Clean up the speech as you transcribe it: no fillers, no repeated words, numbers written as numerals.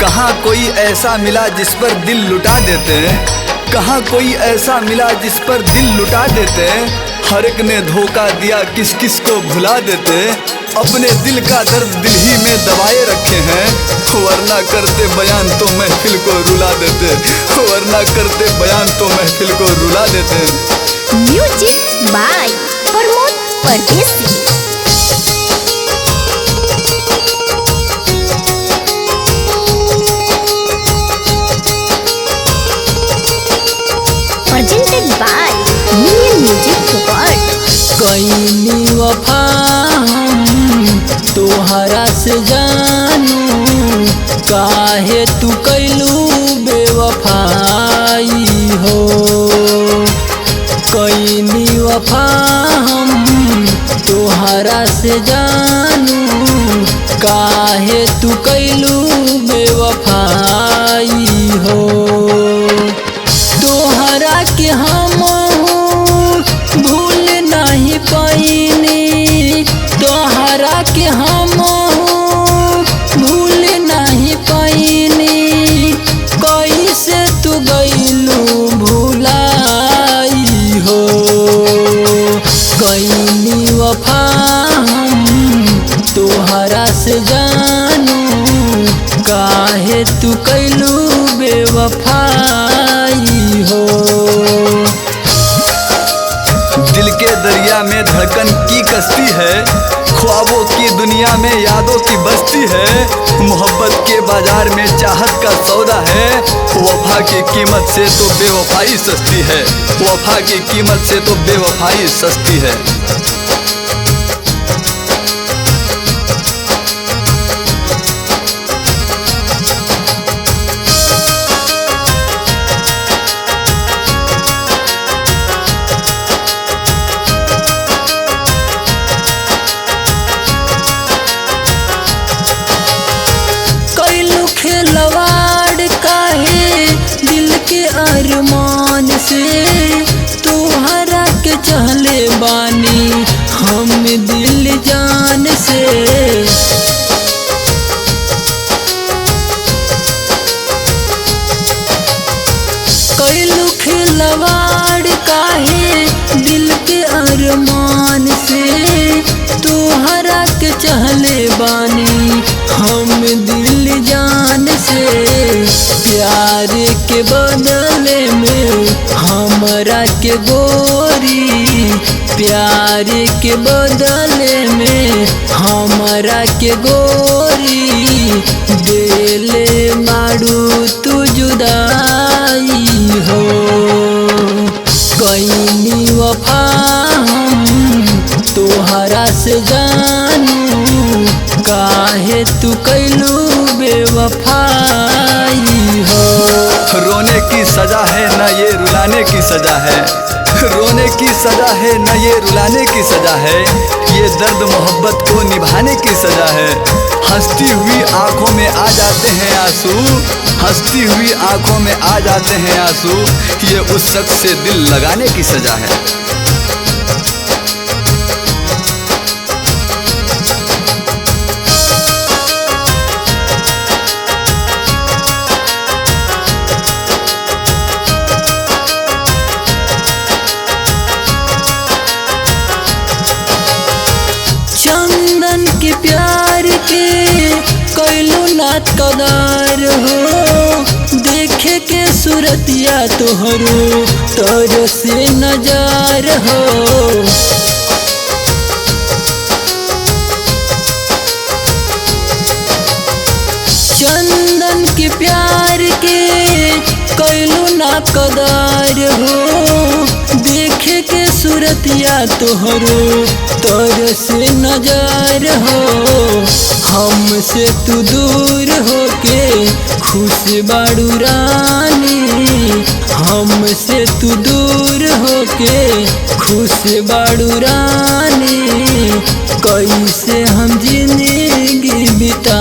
कहाँ कोई ऐसा मिला जिस पर दिल लुटा देते हैं, कहाँ कोई ऐसा मिला जिस पर दिल लुटा देते हैं। हर एक ने धोखा दिया, किस किस को भुला देते हैं। अपने दिल का दर्द दिल ही में दबाए रखे हैं, वरना करते बयान तो महफिल को रुला देते, वरना करते बयान तो महफिल को रुला देते। म्यूजिक बाय प्रमोद परदेसी। Presented by Million Music World। कईनी वफा हम तोहरा से जानू, काहे तू कैलू बेवफाई हो। कईनी वफा हम तोहरा से जानू, काहे तू कैलू बेवफाई हो। तोहरा के हम भूल नहीं पाइनी, तोहरा के हम भूल नहीं पाइनी। कैसे तू गइलू भुलाई हो। कईनी वफा हम तोहरा से जानू, काहे तू कैलू बेवफाई हो। दिल के दरिया में धड़कन की कश्ती है, ख्वाबों की दुनिया में यादों की बस्ती है। मोहब्बत के बाजार में चाहत का सौदा है, वफा की कीमत से तो बेवफाई सस्ती है, वफा की कीमत से तो बेवफाई सस्ती है। खिलवाड़ काहे दिल के अरमान से, तोहरा के चहले बानी हम दिल जान से। कैलू खिलवाड़ काहे दिल के अरमान से, तोहरा के चहले बानी हम दिल जान से। प्यार के बदले में हमरा के गोरी, प्यार के बदले में हमरा के गोरी, दिले मारू तू जुदाई हो। कईनी वफा हम तोहरा से जानू, काहे तू कैलू बेवफाई हो। रोने की सजा है न ये रुलाने की सजा है, रोने की सजा है न ये रुलाने की सजा है। ये दर्द मोहब्बत को निभाने की सजा है। हंसती हुई आंखों में आ जाते हैं आंसू, हंसती हुई आंखों में आ जाते हैं आंसू। ये उस शख्स से दिल लगाने की सजा है। चंदन के प्यार के कैलू नात कदार हो। देखे के सूरतिया तोहरो तर से नजार हो। चंदन के प्यार के कैलू ना कदार हो। देखे के सूरतिया तोहरो तर से नजार हो। हमसे तू दूर होके खुश बाड़ू रानी, हमसे तू दूर होके खुश बाड़ू रानी। कैसे हम जिंदगी बिता